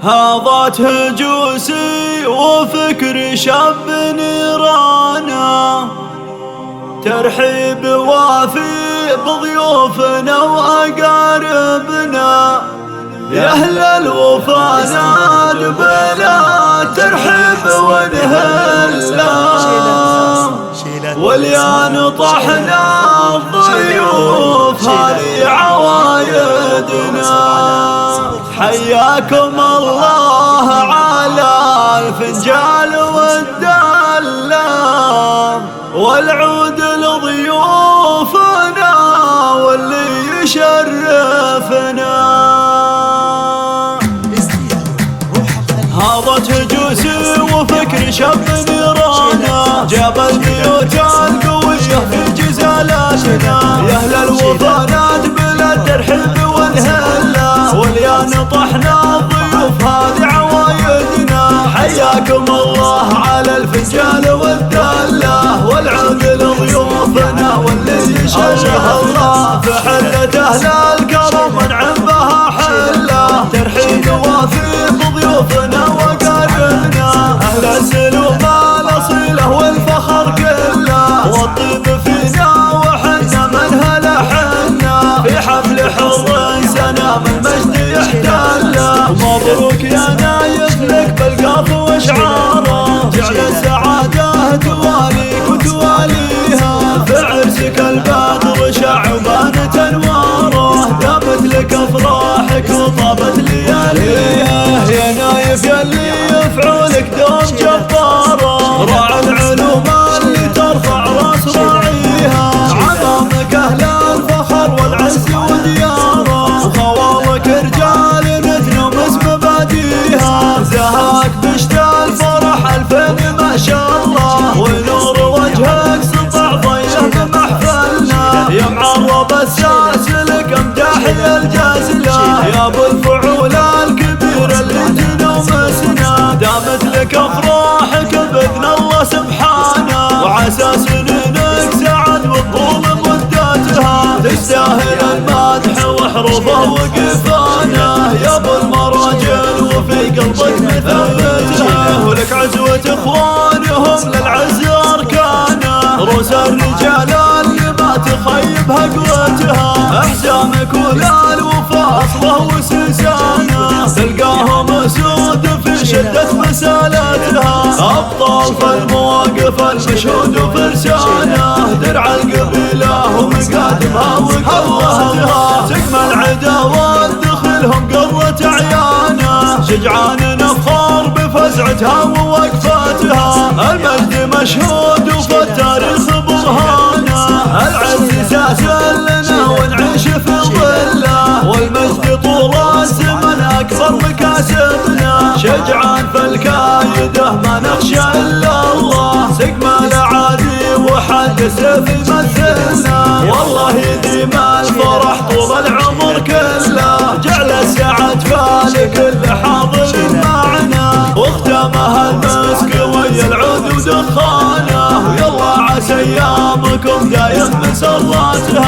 هاضت هجوسي وفكر شاب نيرانا، ترحيب وافي بضيوفنا وأقاربنا، يا أهل الوفا ناد بلا ترحيب ونهلا، واليان طحنا الضيوف هذه عوايدنا. حياكم الله على الفنجال والدلة، والعود لضيوفنا واللي يشرفنا. هاضت هجوسي وفكر شاب نيرانا، جاب البيوت القوية في جزالاتنا، يا أهل الوفا ناد بلا الترحيب والهلة، واليان طحنا الضيوف هذه عوايدنا. حياكم الله على الفنجال والدلة، والعود لضيوفنا واللي يشرف الله. فحلة أهل الكرم منعم بها حلة، ترحيب وافي بضيوفنا وقاربنا، أهل السلوم الأصيلة والفخر كله، والطيب فينا وحنا من هلا حنا، في حفل حر سنام المجد يحتله. مبروك يا نايف لك بالقاف واشعاره، جعل السعادة تواليك وتواليها، في عرسك البدر شع وبانت انواره، دامت لك افراحك وطابت لياليها، يا نايف يلي يفعولك دوم جباره، راعي العلوم اللي ترفع راس راعيها، عظامك اهل الفخر والعز ودياره، وخوالك رجال نتنم اسم مباديها، زهاك بشت الفرح الفين ما شاء الله، ونور وجهك سطع ضيله بمحفلنا، يا معرب الساسلك امداحي الجازله، يا ابو الفعول الكبير اللي تنومسنا، دامت لك افراحك باذن الله سبحانه، وعسى سنينك سعد والطول مدتها، تستاهل المدح وحروفه وقفانه، يا ابو المراجل وفي قلبك مثبتها، ولك عزوة اخوانهم للعز اركانه، رؤوس الرجال اللي ما تخيبها قوتها، احزامك ولا الوفا اصله وسلسانه، تلقاهم اسود في شدة مسالتها، ابطال في المواقف المشهود وفرسانه، درع القبيله ومقادمها وقوتها، تكمل عدا وادخلهم قرة عيانه، شجعان نفخر بفزعتها ووقفتها، المجد مشهود وفي التاريخ برهانه، العز ساسل لنا ونعيش في ظله، والمجد طول الزمن اكبر مكاسبنا، شجعان في الكايده ما نخشى الا الله، سقم الاعادي وحد سيف يمثلنا، والله يديم الفرح طول العمر كله، جعل السعد فالكل حاضر معنا، واختامها المسك ويا العود ودخانه، ويلا عسى ايامكم دايم مسراتها.